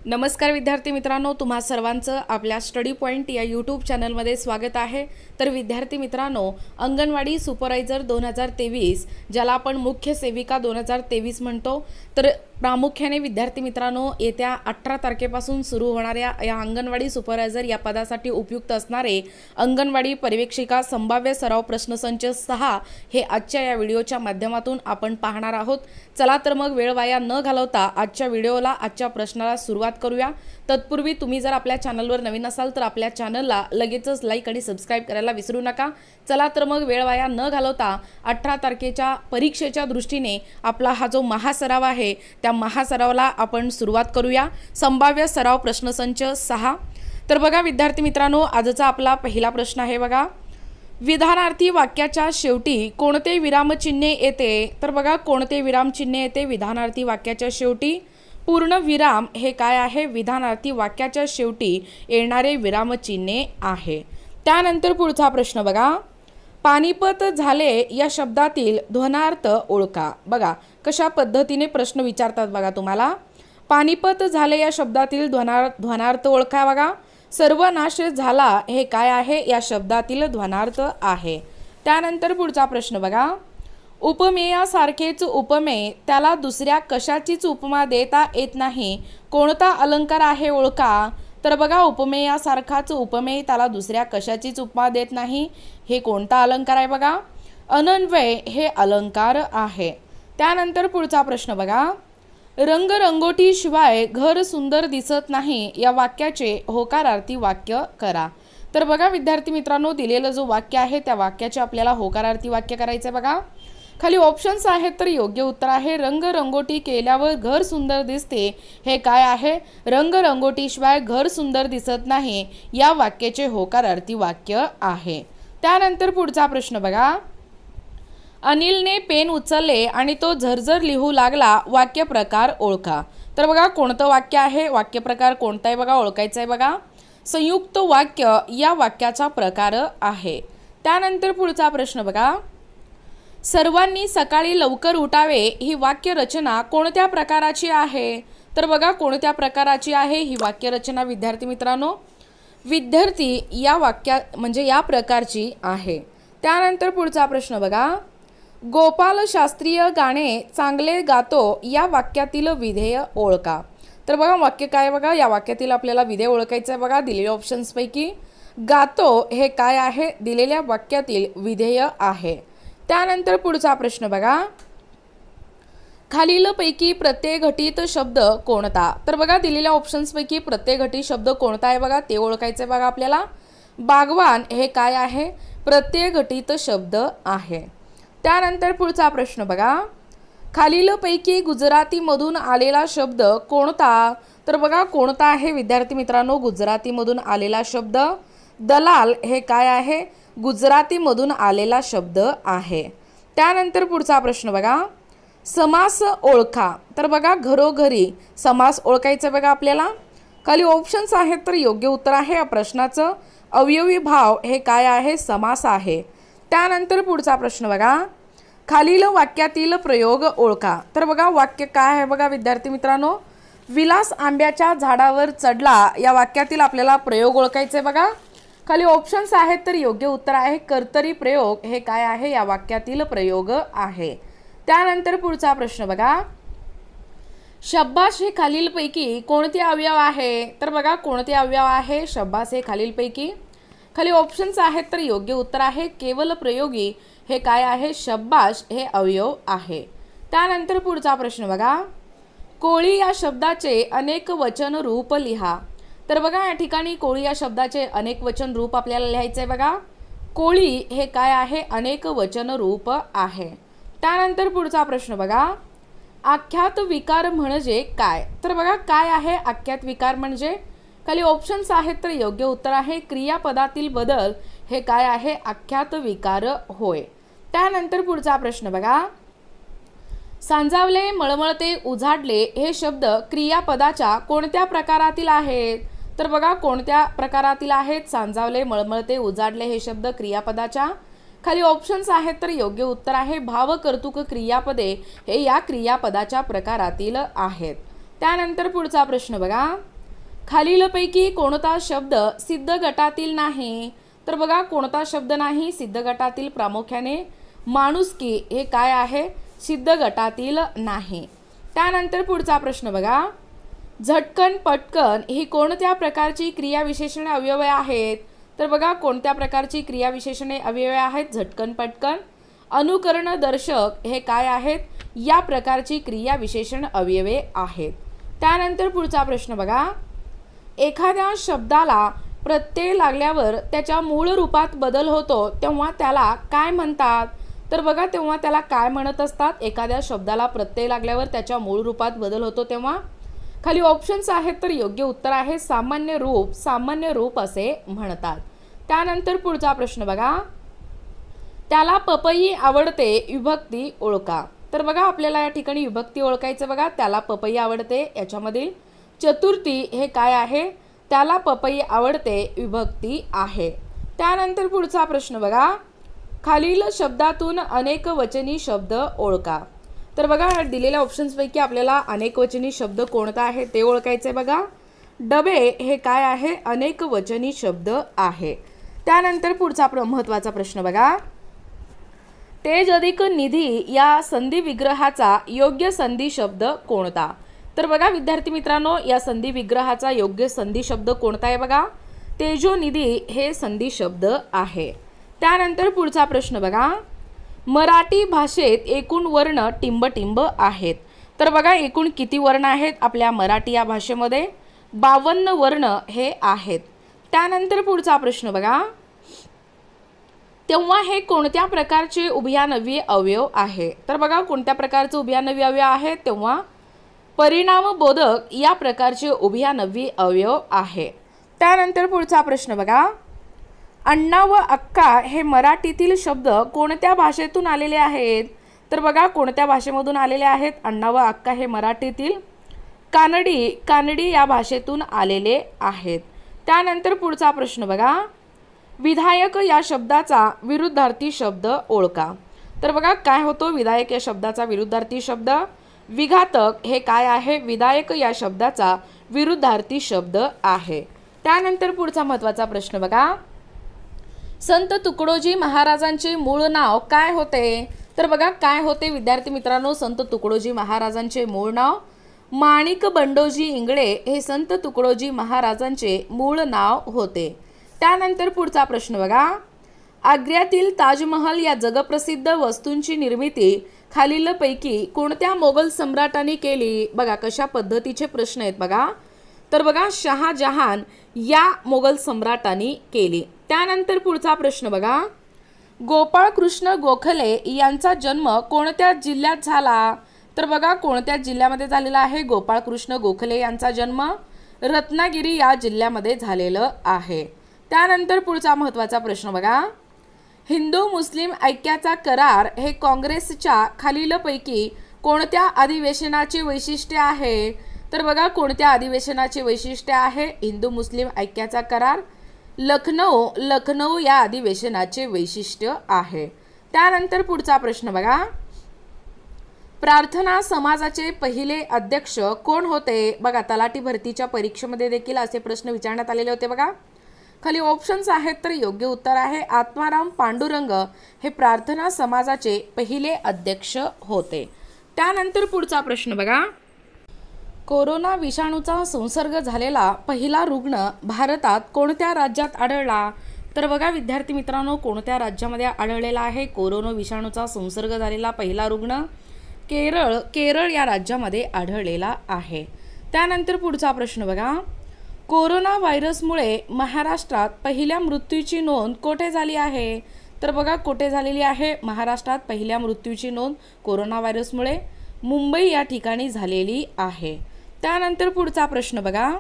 नमस्कार विद्यार्थी मित्रांनो, तुम्हा सर्वांचं आपल्या स्टडी पॉइंट या यूट्यूब चॅनलमध्ये स्वागत आहे। तर विद्यार्थी मित्रांनो, अंगणवाडी सुपरवायझर 2023 ज्याला आपण मुख्य सेविका 2023 म्हणतो, तर प्रामुख्याने विद्यार्थी मित्रांनो येत्या 18 तारखेपासून सुरू होणाऱ्या या अंगणवाडी सुपरवायझर या पदासाठी उपयुक्त असणारे अंगणवाडी पर्यवेक्षिका संभाव्य सराव प्रश्नसंच 6 हे आजच्या या व्हिडिओच्या माध्यमातून आपण पाहणार आहोत। चला तर मग वेळ वाया न घालवता आजच्या व्हिडिओला आजच्या प्रश्नाला सुरुवात करूया। तत्पूर्वी तुम्ही जर आपल्या चॅनलवर नवीन असाल तर आपल्या चॅनलला लगेचच लाईक आणि सबस्क्राइब करायला विसरू नका। चला तर मग वेळ वाया न घालवता 18 तारखेच्या परीक्षेच्या दृष्टीने आपला हा जो महासराव आहे त्या महासरावाला आपण सुरुवात करूया। संभाव्य सराव प्रश्नसंच 6। तर बघा विद्यार्थी मित्रांनो, आजचा आपला पहिला प्रश्न आहे बघा, विधानार्थी वाक्याच्या शेवटी कोणते विरामचिन्ह येते? तर बघा कोणते विरामचिन्ह येते विधानार्थी वाक्याच्या शेवटी? पूर्ण विराम हे काय आहे? विधानार्थी वाक्याच्या शेवटी येणारे विरामचिन्ह आहे। त्यानंतर पुढचा प्रश्न बघा, पानिपत झाले या शब्दातील ध्वनार्थ ओळखा। बघा कशा पद्धतीने प्रश्न विचारतात बघा तुम्हाला। पानिपत झाले या शब्दातील ध्वनार्थ ओळखा। बघा सर्वनाश झाला हे काय आहे? या शब्दातील ध्वनार्थ आहे। त्यानंतर पुढचा प्रश्न बघा, उपमेयासारखेच उपमेय त्याला दुसऱ्या कशाचीच उपमा देता येत नाही, कोणता अलंकार आहे ओळखा? तर बघा उपमेयासारखाच उपमेय त्याला दुसऱ्या कशाचीच उपमा देत नाही, हे कोणता अलंकार आहे? बघा अनन्वय हे अलंकार आहे। त्यानंतर पुढचा प्रश्न बघा, रंगरंगोटी शिवाय घर सुंदर दिसत नाही या वाक्याचे होकारार्थी वाक्य करा। तर बघा विद्यार्थी मित्रांनो, दिलेलं जो वाक्य आहे त्या वाक्याचे आपल्याला होकारार्थी वाक्य करायचे। बघा खाली ऑप्शन्स आहेत, तर योग्य उत्तर आहे रंगरंगोटी केल्यावर घर सुंदर दिसते हे काय आहे? रंगरंगोटी शिवाय घर सुंदर दिसत नाही या वाक्याचे होकारार्थी वाक्य आहे। त्यानंतर पुढचा प्रश्न बघा, अनिलने पेन उचलले आणि तो झरझर लिहू लागला, वाक्य प्रकार ओळखा। तर बघा कोणतं वाक्य आहे? वाक्य प्रकार कोणता आहे बघा ओळखायचं आहे। बघा संयुक्त वाक्य या वाक्याचा प्रकार आहे। त्यानंतर पुढचा प्रश्न बघा, सर्वांनी सकाळी लवकर उठावे ही वाक्य रचना कोणत्या प्रकाराची आहे? तर बघा कोणत्या प्रकाराची आहे ही वाक्य रचना विद्यार्थी मित्रांनो? विद्यार्थी या वाक्या म्हणजे या प्रकारची आहे। त्यानंतर पुढचा प्रश्न बघा, गोपाल शास्त्रीय गाणे चांगले गातो या वाक्यातील विधेय ओळखा। तर बघा वाक्य काय? बघा या वाक्यातील आपल्याला विधेय ओळखायचं आहे। बघा दिलेल्या ऑप्शन्स पैकी गातो हे काय आहे? दिलेल्या वाक्यातील विधेय आहे। त्यानंतर पुढचा प्रश्न बघा, खालीलपैकी प्रत्यय घटित शब्द कोणता? तर बघा दिलेल्या ऑप्शन्स पैकी प्रत्यय घटित शब्द कोणता आहे बघा ते ओळखायचे बघा आपल्याला। बागवान हे काय आहे? प्रत्यय घटित शब्द आहे। त्यानंतर पुढचा प्रश्न बघा, खालीलपैकी गुजराती मधून आलेला शब्द कोणता? तर बघा कोणता आहे विद्यार्थी मित्रांनो गुजराती मधून आलेला शब्द? दलाल हे काय आहे? गुजराती मधून आलेला शब्द आहे। त्यानंतर पुढचा प्रश्न बघा, समास ओळखा। तर बघा घरोघरी समास ओळखायचं बघा आपल्याला। खाली ऑप्शन्स आहेत, तर योग्य उत्तर आहे या प्रश्नाचं अवयवी भाव हे काय आहे? समास आहे। त्यानंतर पुढचा प्रश्न बघा, खालील वाक्यातील प्रयोग ओळखा। तर बघा वाक्य काय आहे बघा विद्यार्थी मित्रांनो? विलास आंब्याच्या झाडावर चढला या वाक्यातील आपल्याला प्रयोग ओळखायचे बघा। खाली ऑप्शन्स आहेत, तर योग्य उत्तर आहे कर्तरी प्रयोग हे काय आहे? या वाक्यातील प्रयोग आहे। त्यानंतर पुढचा प्रश्न बघा, शब्बाश हे खालीलपैकी कोणते अवयव आहे? तर बघा कोणते अवयव आहे शब्बाश हे खालीलपैकी? खाली ऑप्शन्स आहेत, तर योग्य उत्तर आहे केवल प्रयोगी हे काय आहे? शब्बाश हे अवयव आहे। त्यानंतर पुढचा प्रश्न बघा, कोळी या शब्दाचे अनेक वचन रूप लिहा। तर बघा या ठिकाणी कोळी या शब्दाचे अनेक वचन रूप आपल्याला लिहायचे बघा। कोळी हे काय आहे? अनेक वचन रूप आहे। त्यानंतर पुढचा प्रश्न बघा, आख्यात विकार म्हणजे काय? तर बघा काय आहे आख्यात विकार म्हणजे? खाली ऑप्शन्स आहेत, तर योग्य उत्तर आहे क्रियापदातील बदल हे काय आहे? आख्यात विकार होय। त्यानंतर पुढचा प्रश्न बघा, सांजावले मळमळते उजाडले हे शब्द क्रियापदाच्या कोणत्या प्रकारातील आहेत? तर बघा कोणत्या प्रकारातील आहेत? सांजावले मळमळते उजाडले हे शब्द क्रियापदाच्या। खाली ऑप्शन्स आहेत, तर योग्य उत्तर आहे भावकर्तृक क्रियापदे हे या क्रियापदाच्या प्रकारातील आहेत। त्यानंतर पुढचा प्रश्न बघा, खालीलपैकी कोणता शब्द सिद्ध गटातील नाही? तर बघा कोणता शब्द नाही सिद्ध गटातील? प्रामुख्याने माणुसकी हे काय आहे? सिद्ध गटातील नाही. त्यानंतर पुढचा प्रश्न बघा, झटकन पटकन ही कोणत्या प्रकारची क्रियाविशेषणे अवयव आहेत? तर बघा कोणत्या प्रकारची क्रियाविशेषणे अवयव आहेत झटकन पटकन? अनुकरण दर्शक हे काय आहेत? या प्रकारची क्रियाविशेषण अवयवे आहेत. त्यानंतर पुढचा प्रश्न बघा, एखाद्या शब्दाला प्रत्यय लागल्यावर त्याच्या मूळ रूपात बदल होतो तेव्हा त्याला काय म्हणतात? तर बघा तेव्हा त्याला काय म्हणत असतात? एखाद्या शब्दाला प्रत्यय लागल्यावर त्याच्या मूळ रूपात बदल होतो तेव्हा? खाली ऑप्शन्स आहेत तर योग्य उत्तर आहे सामान्य रूप. सामान्य रूप असे म्हणतात. त्यानंतर पुढचा प्रश्न बघा, त्याला पपई आवडते विभक्ती ओळखा. तर बघा आपल्याला या ठिकाणी विभक्ती ओळखायचं बघा. त्याला पपई आवडते याच्यामधील चतुर्थी हे काय आहे? त्याला पपई आवडते विभक्ती आहे. त्यानंतर पुढचा प्रश्न बघा, खालील शब्दातून अनेक वचनी शब्द ओळखा. तर बघा दिलेल्या ऑप्शन्सपैकी आपल्याला अनेक वचनी शब्द कोणता आहे ते ओळखायचे बघा. डबे हे काय आहे? अनेक वचनी शब्द आहे. त्यानंतर पुढचा महत्त्वाचा प्रश्न बघा, तेज अधिक निधी या संधी विग्रहाचा योग्य संधी शब्द कोणता? तर बघा विद्यार्थी मित्रांनो, या संधी विग्रहाचा योग्य संधी शब्द कोणता आहे बघा? तेजोनिधी हे संधी शब्द आहे. त्यानंतर पुढचा प्रश्न बघा, मराठी भाषेत एकूण वर्ण टिंब आहेत. तर बघा एकूण किती वर्ण आहेत आपल्या मराठी या भाषेमध्ये? 52 वर्ण हे आहेत. त्यानंतर पुढचा प्रश्न बघा, तेव्हा हे कोणत्या प्रकारचे उभयान्वयी अवयव आहे? तर बघा कोणत्या प्रकारचे उभयान्वयी अवयव आहे? तेव्हा परिणामबोधक या प्रकारचे उभयान्वयी अवयव आहे. त्यानंतर पुढचा प्रश्न बघा, अण्णा व अक्का हे मराठीतील शब्द कोणत्या भाषेतून आलेले आहेत? तर बघा कोणत्या भाषेमधून आलेले आहेत? अण्णा व अक्का हे मराठीतील कानडी या भाषेतून आलेले आहेत. त्यानंतर पुढचा प्रश्न बघा, विधायक या शब्दाचा विरुद्धार्थी शब्द ओळखा. तर बघा काय होतो विधायक या शब्दाचा विरुद्धार्थी शब्द? विघातक हे काय आहे? विधायक या शब्दाचा विरुद्धार्थी शब्द आहे. त्यानंतर पुढचा महत्त्वाचा प्रश्न बघा, संत तुकडोजी महाराजांचे मूळ नाव काय होते? तर बघा काय होते विद्यार्थी मित्रांनो? संत तुकडोजी महाराजांचे मूळ नाव माणिक बंडोजी इंगळे हे संत तुकडोजी महाराजांचे मूळ नाव होते. त्यानंतर पुढचा प्रश्न बघा, आग्र्यातील ताजमहल या जगप्रसिद्ध वस्तूंची निर्मिती खालीलपैकी कोणत्या मोगल सम्राटाने केली? बघा कशा पद्धतीचे प्रश्न आहेत बघा. तर बघा शहाजहान या मोगल सम्राटाने केली. त्यानंतर पुढचा प्रश्न बघा, गोपाळ कृष्ण गोखले यांचा जन्म कोणत्या जिल्ह्यात झाला? तर बघा कोणत्या जिल्ह्यामध्ये झालेला आहे गोपाळ कृष्ण गोखले यांचा जन्म? रत्नागिरी या जिल्ह्यामध्ये झालेलं आहे. त्यानंतर पुढचा महत्त्वाचा प्रश्न बघा, हिंदू मुस्लिम ऐक्याचा करार हे काँग्रेसच्या खालीलपैकी कोणत्या अधिवेशनाचे वैशिष्ट्य आहे? तर बघा कोणत्या अधिवेशनाचे वैशिष्ट्य आहे हिंदू मुस्लिम ऐक्याचा करार? लखनौ या अधिवेशनाचे वैशिष्ट्य आहे. त्यानंतर पुढचा प्रश्न बघा, प्रार्थना समाजाचे पहिले अध्यक्ष कोण होते? बघा तलाठी भरतीच्या परीक्षेमध्ये देखील असे प्रश्न विचारण्यात आलेले होते बघा. खाली ऑप्शन्स आहेत तर योग्य उत्तर आहे आत्माराम पांडुरंग हे प्रार्थना समाजाचे पहिले अध्यक्ष होते. त्यानंतर पुढचा प्रश्न बघा, कोरोना विषाणूचा संसर्ग झालेला पहिला रुग्ण भारतात कोणत्या राज्यात आढळला? तर बघा विद्यार्थी मित्रांनो, कोणत्या राज्यामध्ये आढळलेला आहे कोरोना विषाणूचा संसर्ग झालेला पहिला रुग्ण? केरळ या राज्यामध्ये आढळलेला आहे. त्यानंतर पुढचा प्रश्न बघा, कोरोना व्हायरसमुळे महाराष्ट्रात पहिल्या मृत्यूची नोंद कोठे झाली आहे? तर बघा कोठे झालेली आहे महाराष्ट्रात पहिल्या मृत्यूची नोंद कोरोना व्हायरसमुळे? मुंबई या ठिकाणी झालेली आहे. त्यानंतर पुढचा प्रश्न बघा,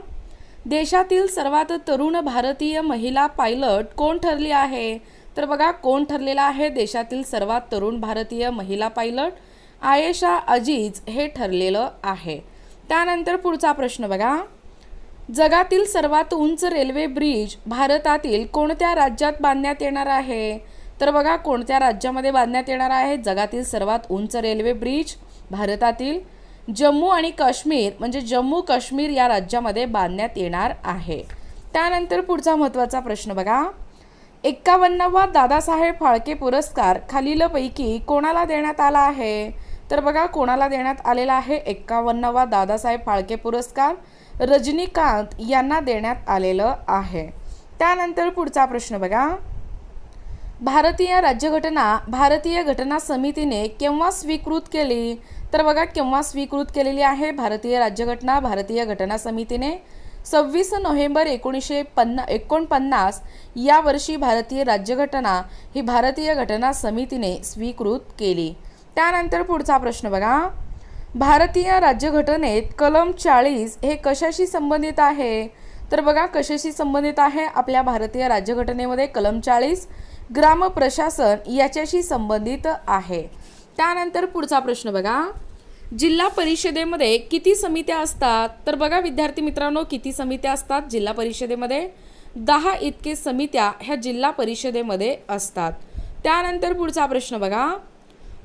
देशातील सर्वात तरुण भारतीय महिला पायलट कोण ठरली आहे? तर बघा कोण ठरलेला आहे देशातील सर्वात तरुण भारतीय महिला पायलट? आयेशा अजीज हे ठरलेलं आहे. त्यानंतर पुढचा प्रश्न बघा, जगातील सर्वात उंच रेल्वे ब्रिज भारतातील कोणत्या राज्यात बांधण्यात येणार आहे? तर बघा कोणत्या राज्यामध्ये बांधण्यात येणार आहे जगातील सर्वात उंच रेल्वे ब्रिज भारतातील? जम्मू आणि काश्मीर म्हणजे जम्मू काश्मीर या राज्यामध्ये बांधण्यात येणार आहे. त्यानंतर पुढचा महत्त्वाचा प्रश्न बघा. 51वा दादासाहेब फाळके पुरस्कार खालीलपैकी कोणाला देण्यात आला आहे? तर बघा कोणाला देण्यात आलेला आहे 51वा दादासाहेब फाळके पुरस्कार रजनीकांत यांना देण्यात आलेलं आहे. त्यानंतर पुढचा प्रश्न बघा. भारतीय घटना समितीने केव्हा स्वीकृत केली? तर बघा केव्हा स्वीकृत केलेली आहे भारतीय घटना समितीने 26 नोव्हेंबर 1949 या वर्षी भारतीय घटना समितीने स्वीकृत केली. त्यानंतर पुढचा प्रश्न बघा. भारतीय राज्यघटनेत कलम 40 हे कशाशी संबंधित आहे? तर बघा कशाशी संबंधित आहे? आपल्या भारतीय राज्यघटनेमध्ये कलम 40 ग्राम प्रशासन याच्याशी संबंधित आहे. त्यानंतर पुढचा प्रश्न बघा. जिल्हा परिषदेमध्ये किती समित्या असतात? तर बघा विद्यार्थी मित्रांनो किती समित्या असतात जिल्हा परिषदेमध्ये? 10 इतके समित्या ह्या जिल्हा परिषदेमध्ये असतात. त्यानंतर पुढचा प्रश्न बघा.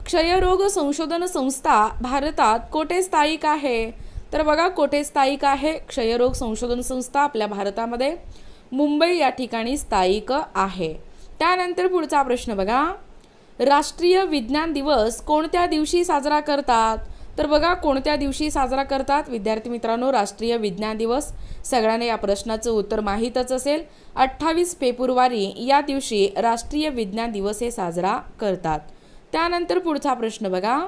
क्षयरोग संशोधन संस्था भारतात कोठे स्थायिक आहे? तर बघा कोठे स्थायिक आहे क्षयरोग संशोधन संस्था आपल्या भारतामध्ये? मुंबई या ठिकाणी स्थायिक आहे. त्यानंतर पुढचा प्रश्न बघा. राष्ट्रीय विज्ञान दिवस कोणत्या दिवशी साजरा करतात? तर बघा कोणत्या दिवशी साजरा करतात विद्यार्थी मित्रांनो? राष्ट्रीय विज्ञान दिवस सगळ्यांना या प्रश्नाचं उत्तर माहीतच असेल. 28 फेब्रुवारी या दिवशी राष्ट्रीय विज्ञान दिवस हे साजरा करतात. त्यानंतर पुढचा प्रश्न बघा.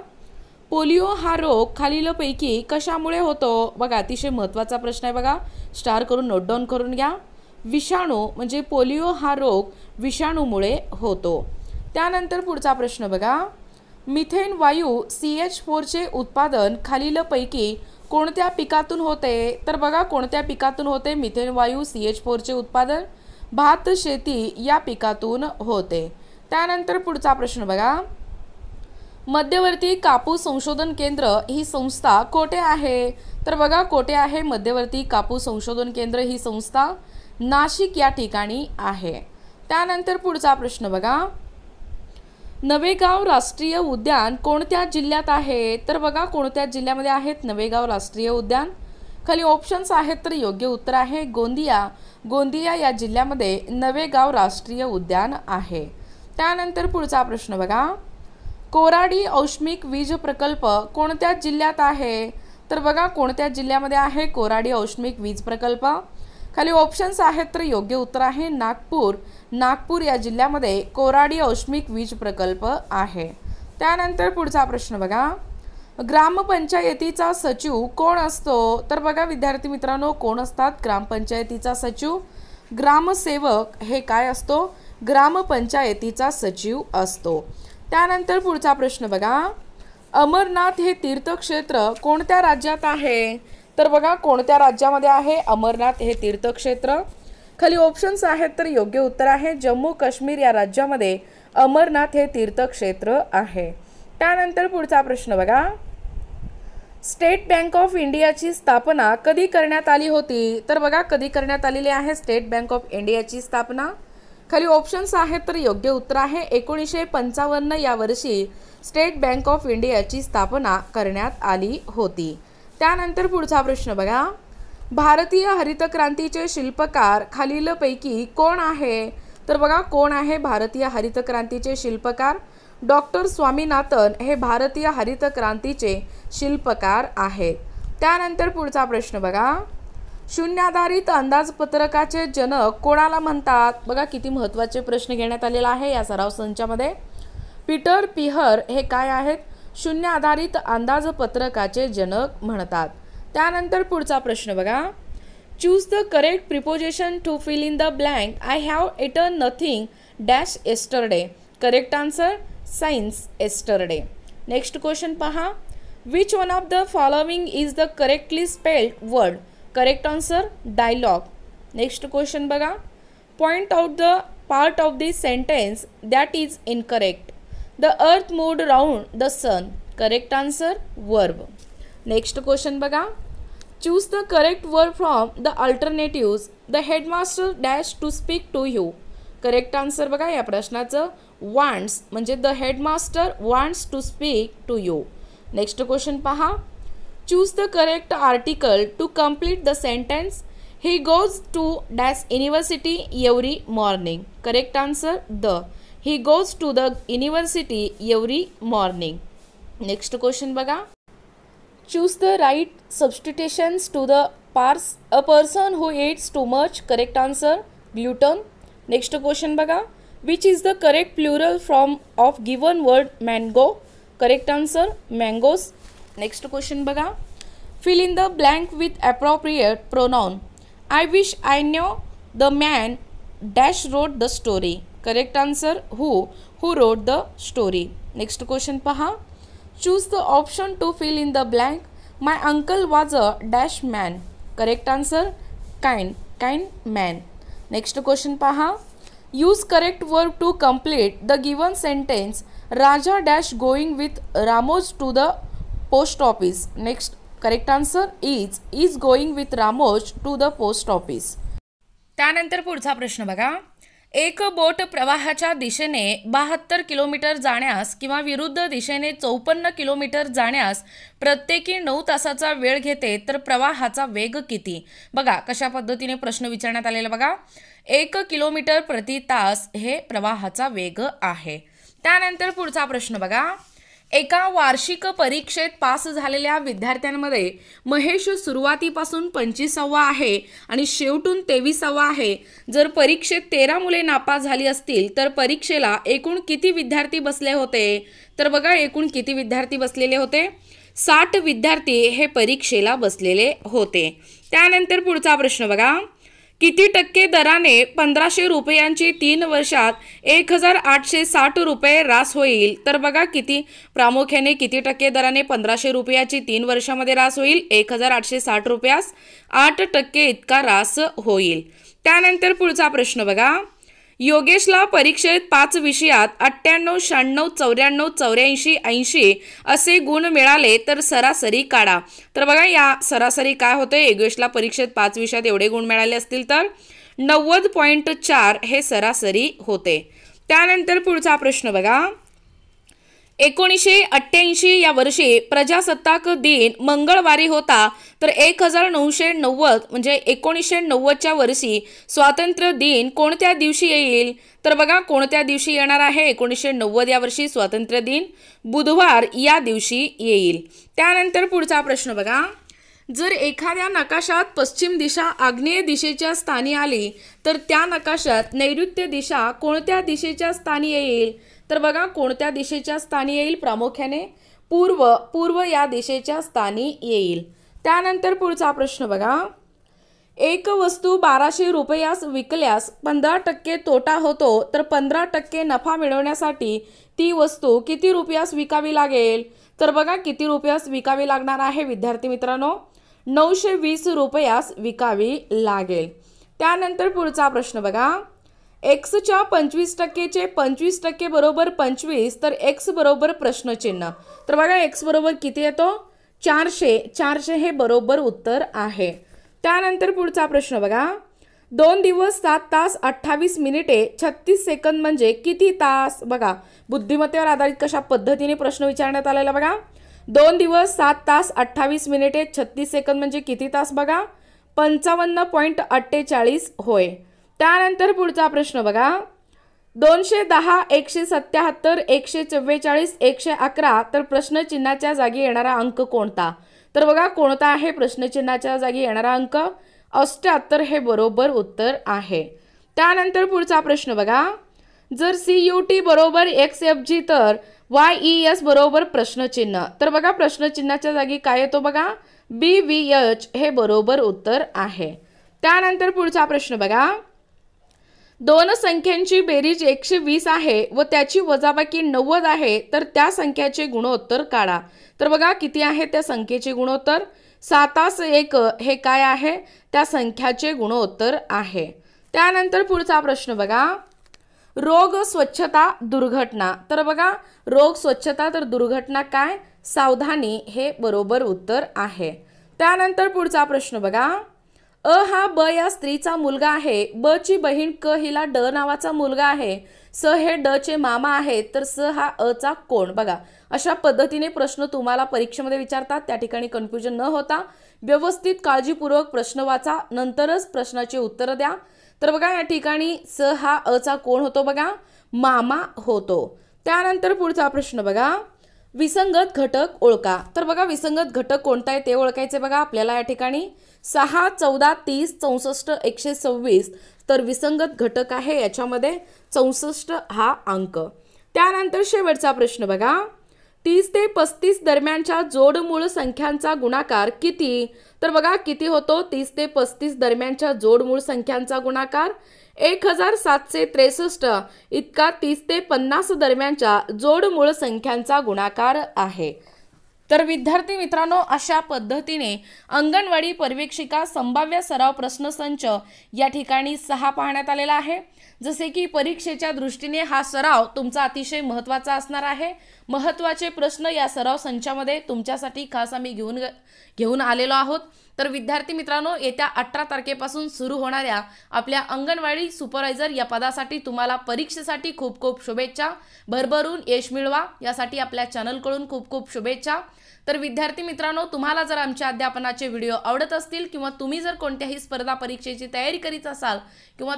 पोलिओ हा रोग खालीलपैकी कशामुळे होतो? बघा अतिशय महत्त्वाचा प्रश्न आहे बघा. स्टार करून नोट डाऊन करून घ्या. विषाणू म्हणजे पोलिओ हा रोग विषाणूमुळे होतो. त्यानंतर पुढचा प्रश्न बघा. मिथेन वायू CH4 चे उत्पादन खालीलपैकी कोणत्या पिकातून होते? तर बघा कोणत्या पिकातून होते मिथेन वायू CH4 चे उत्पादन? भात शेती या पिकातून होते. त्यानंतर पुढचा प्रश्न बघा. मध्यवर्ती कापूस संशोधन केंद्र ही संस्था कोठे आहे? तर बघा कोठे आहे मध्यवर्ती कापूस संशोधन केंद्र ही संस्था? नाशिक या ठिकाणी आहे. त्यानंतर पुढचा प्रश्न बघा. नवेगाव राष्ट्रीय उद्यान कोणत्या जिल्ह्यात आहे? तर बघा कोणत्या जिल्ह्यामध्ये आहेत नवेगाव राष्ट्रीय उद्यान? खाली ऑप्शन्स आहेत तर योग्य उत्तर आहे गोंदिया या जिल्ह्यामध्ये नवेगाव राष्ट्रीय उद्यान आहे. त्यानंतर पुढचा प्रश्न बघा. कोराडी औष्णिक वीज प्रकल्प कोणत्या जिल्ह्यात आहे? तर बघा कोणत्या जिल्ह्यामध्ये आहे कोराडी औष्णिक वीज प्रकल्प? खाली ऑप्शन्स आहेत तर योग्य उत्तर आहे नागपूर या जिल्ह्यामध्ये कोराडी औष्णिक वीज प्रकल्प आहे. त्यानंतर पुढचा प्रश्न बघा. ग्रामपंचायतीचा सचिव कोण असतो? तर बघा विद्यार्थी मित्रांनो कोण असतात ग्रामपंचायतीचा सचिव? ग्रामसेवक हे काय असतो? ग्रामपंचायतीचा सचिव असतो. त्यानंतर पुढचा प्रश्न बघा. अमरनाथ हे तीर्थक्षेत्र कोणत्या राज्यात आहे? तर बघा कोणत्या राज्यामध्ये आहे अमरनाथ हे तीर्थक्षेत्र? खाली ऑप्शन्स आहेत तर योग्य उत्तर आहे जम्मू काश्मीर या राज्यामध्ये अमरनाथ हे तीर्थक्षेत्र आहे. त्यानंतर पुढचा प्रश्न बघा. स्टेट बँक ऑफ इंडियाची स्थापना कधी करण्यात आली होती? तर बघा कधी करण्यात आलेली आहे स्टेट बँक ऑफ इंडियाची स्थापना? खाली ऑप्शन्स आहेत तर योग्य उत्तर आहे 1955 या वर्षी स्टेट बँक ऑफ इंडियाची स्थापना करण्यात आली होती. त्यानंतर पुढचा प्रश्न बघा. भारतीय हरित क्रांतीचे शिल्पकार खालीलपैकी कोण आहे? तर बघा कोण आहे भारतीय हरित क्रांतीचे शिल्पकार? डॉक्टर स्वामीनाथन हे भारतीय हरित क्रांतीचे शिल्पकार आहेत. त्यानंतर पुढचा प्रश्न बघा. शून्याधारित अंदाजपत्रकाचे जनक कोणाला म्हणतात? बघा किती महत्त्वाचे प्रश्न घेण्यात आलेला आहे या सराव संचामध्ये. पीटर पिहर हे काय आहेत? शून्य आधारित अंदाजपत्रकाचे जनक म्हणतात. त्यानंतर पुढचा प्रश्न बघा. Choose the correct preposition to fill in the blank. I have eaten nothing dash yesterday. Correct answer since yesterday. Next question पहा. Which one of the following is the correctly spelled word? Correct answer dialogue. Next question बघा. Point out the part of this sentence that is incorrect. The earth moved round the sun. Correct answer verb. Next question बघा. Choose the correct verb from the alternatives. The headmaster dash to speak to you. Correct answer बघा या प्रश्नाचं wants म्हणजे the headmaster wants to speak to you. Next question पहा. Choose the correct article to complete the sentence. He goes to dash university every morning. Correct answer the. He goes to the university every morning. Next question बघा. Choose the right substitutions to the phrase. A person who eats too much. Correct answer glutton. Next question बघा. Which is the correct plural from of given word mango. Correct answer mangoes. Next question बघा. Fill in the blank with appropriate pronoun. I wish I knew the man dash wrote the story. Correct answer who wrote the story. Next question पहा. Choose the option to fill in the blank. My uncle was a dash man. Correct answer kind man. Next question पहा. Use correct verb to complete the given sentence. Raja dash going with रामोज to the post office. Next correct answer is going with रामोज to the post office. त्यानंतर पुढचा प्रश्न बघा. एक बोट प्रवाहाच्या दिशेने 72 किलोमीटर जाण्यास किंवा विरुद्ध दिशेने 54 किलोमीटर जाण्यास प्रत्येकी 9 तासाचा वेळ घेते, तर प्रवाहाचा वेग किती. बघा कशा पद्धतीने प्रश्न विचारण्यात आलेला बघा. 1 किलोमीटर प्रति तास हे प्रवाहाचा वेग आहे. त्यानंतर पुढचा प्रश्न बघा. एका वार्षिक परीक्षेत पास झालेल्या विद्यार्थ्यांमध्ये महेश सुरुवातीपासून 25वा आहे आणि शेवटून 23वा आहे. जर परीक्षेत 13 मुले नापास झाली असतील तर परीक्षेला एकूण किती विद्यार्थी बसले होते. तर बघा एकूण किती विद्यार्थी बसलेले होते. 60 विद्यार्थी हे परीक्षेला बसलेले होते. त्यानंतर पुढचा प्रश्न बघा. किती टक्के दराने 1500 रुपयांची 3 वर्षात 1860 रुपये रास होईल. तर बघा किती प्रामुख्याने किती टक्के दराने 1500 रुपयाची 3 वर्षामध्ये रास होईल. 1860 रुपयास 8% इतका रास होईल. त्यानंतर पुढचा प्रश्न बघा. योगेशला परीक्षेत 5 विषयात 98, 96, 94, 84, 80 असे गुण मिळाले तर सरासरी काढा. तर बघा या सरासरी काय होते. योगेशला परीक्षेत 5 विषयात एवढे गुण मिळाले असतील तर 90.4 हे सरासरी होते. त्यानंतर पुढचा प्रश्न बघा. 1988 या वर्षी प्रजासत्ताक दिन मंगळवारी होता, तर 1990 म्हणजे 1990च्या वर्षी स्वातंत्र्य दिन कोणत्या दिवशी येईल. तर बघा कोणत्या दिवशी येणार आहे. 1990 या वर्षी स्वातंत्र्य दिन बुधवार या दिवशी येईल. त्यानंतर पुढचा प्रश्न बघा. जर एखाद्या नकाशात पश्चिम दिशा आग्नेय दिशेच्या स्थानी आली तर त्या नकाशात नैऋत्य दिशा कोणत्या दिशेच्या स्थानी येईल. तर बघा कोणत्या दिशेच्या स्थानी येईल. प्रामुख्याने पूर्व या दिशेच्या स्थानी येईल. त्यानंतर पुढचा प्रश्न बघा. एक वस्तू 1200 रुपयास विकल्यास 15% तोटा होतो, तर 15% नफा मिळवण्यासाठी ती वस्तू किती रुपयास विकावी लागेल. तर बघा किती रुपयास विकावी लागणार आहे विद्यार्थी मित्रांनो. 920 रुपयास विकावी लागेल. त्यानंतर पुढचा प्रश्न बघा. एक्सच्या 25%चे 25% बरोबर 25, तर एक्स बरोबर प्रश्नचिन्ह. तर बघा एक्स बरोबर किती येतो 400 हे बरोबर उत्तर आहे. त्यानंतर पुढचा प्रश्न बघा. 2 दिवस 7 तास 28 मिनिटे 36 सेकंद म्हणजे किती तास. बघा बुद्धिमत्तेवर आधारित कशा पद्धतीने प्रश्न विचारण्यात आलेला बघा. 2 दिवस 7 तास 28 मिनिटे 36 सेकंद म्हणजे किती तास. बघा 55.48 होय. त्यानंतर पुढचा प्रश्न बघा. 210, 177, 144, 111 तर प्रश्नचिन्हाच्या जागी येणारा अंक कोणता. तर बघा कोणता आहे प्रश्नचिन्हाच्या जागी येणारा अंक 78 हे बरोबर उत्तर आहे. त्यानंतर पुढचा प्रश्न बघा. जर CUT बरोबर XFG तर YES बरोबर प्रश्नचिन्ह. तर बघा प्रश्नचिन्हाच्या जागी काय येतो बघा BVH हे बरोबर उत्तर आहे. त्यानंतर पुढचा प्रश्न बघा. 2 संख्यांची बेरीज 120 आहे व त्याची वजाबाकी 90 आहे, तर त्या संख्याचे गुणोत्तर काढा. तर बघा किती आहे त्या संख्येचे गुणोत्तर 7-1 हे काय आहे त्या संख्याचे गुणोत्तर आहे. त्यानंतर पुढचा प्रश्न बघा. रोग स्वच्छता दुर्घटना. तर बघा रोग स्वच्छता तर दुर्घटना काय सावधानी हे बरोबर उत्तर आहे. त्यानंतर पुढचा प्रश्न बघा. अ हा ब या स्त्रीचा मुलगा आहे, ब ची बहीण क हिला ड नावाचा मुलगा आहे, स हे ड चे मामा आहेत, तर स हा अ चा कोण. बघा अशा पद्धतीने प्रश्न तुम्हाला परीक्षेमध्ये विचारतात. त्या ठिकाणी कन्फ्युजन न होता व्यवस्थित काळजीपूर्वक प्रश्न वाचा, नंतरच प्रश्नाची उत्तर द्या. तर बघा या ठिकाणी स हा अ चा कोण होतो, बघा मामा होतो. त्यानंतर पुढचा प्रश्न बघा, विसंगत घटक ओळखा. तर बघा विसंगत घटक कोणता आहे ते ओळखायचे. बघा आपल्याला या ठिकाणी 6, 14, 30, 64, 126 तर विसंगत घटक आहे याच्यामध्ये 64 हा अंक. त्यानंतर शेवटचा प्रश्न बघा, 30 ते 35 दरम्यानच्या जोडमूळ संख्यांचा गुणाकार किती. तर बघा किती होतो 30 ते 35 दरम्यानच्या जोडमूळ संख्यांचा गुणाकार 1763 इतका 30 ते 50 दरम्यानच्या जोडमूळ संख्यांचा गुणाकार आहे. तर विद्यार्थी मित्रांनो, अशा पद्धतीने अंगणवाडी पर्यवेक्षिका संभाव्य सराव प्रश्नसंच या ठिकाणी 6 पाहण्यात आलेला आहे. जसे की परीक्षेच्या दृष्टीने हा सराव तुमचा अतिशय महत्त्वाचा असणार आहे. महत्त्वाचे प्रश्न या सराव संचामध्ये तुमच्यासाठी खास आम्ही घेऊन आलेलो आहोत. तर विद्यार्थी मित्रांनो, येत्या 18 तारखेपासून सुरू होणाऱ्या आपल्या अंगणवाडी सुपरवायझर या पदासाठी तुम्हाला परीक्षेसाठी खूप खूप शुभेच्छा. भरभरून यश मिळवा यासाठी आपल्या चॅनलकडून खूप खूप शुभेच्छा. तर विद्यार्थी मित्रांनो, तुम्हाला जर आमच्या अध्यापनाचे व्हिडिओ आवडत असतील किंवा तुम्ही जर कोणत्याही स्पर्धा परीक्षेची तयारी करीत असाल किंवा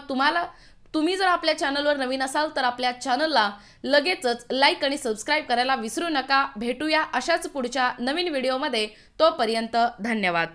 तुम्ही जर आपल्या चॅनलवर नवीन असाल तर आपल्या चॅनलला लगेचच लाईक आणि सबस्क्राईब करायला विसरू नका. भेटूया अशाच पुढच्या नवीन व्हिडिओमध्ये. तोपर्यंत धन्यवाद.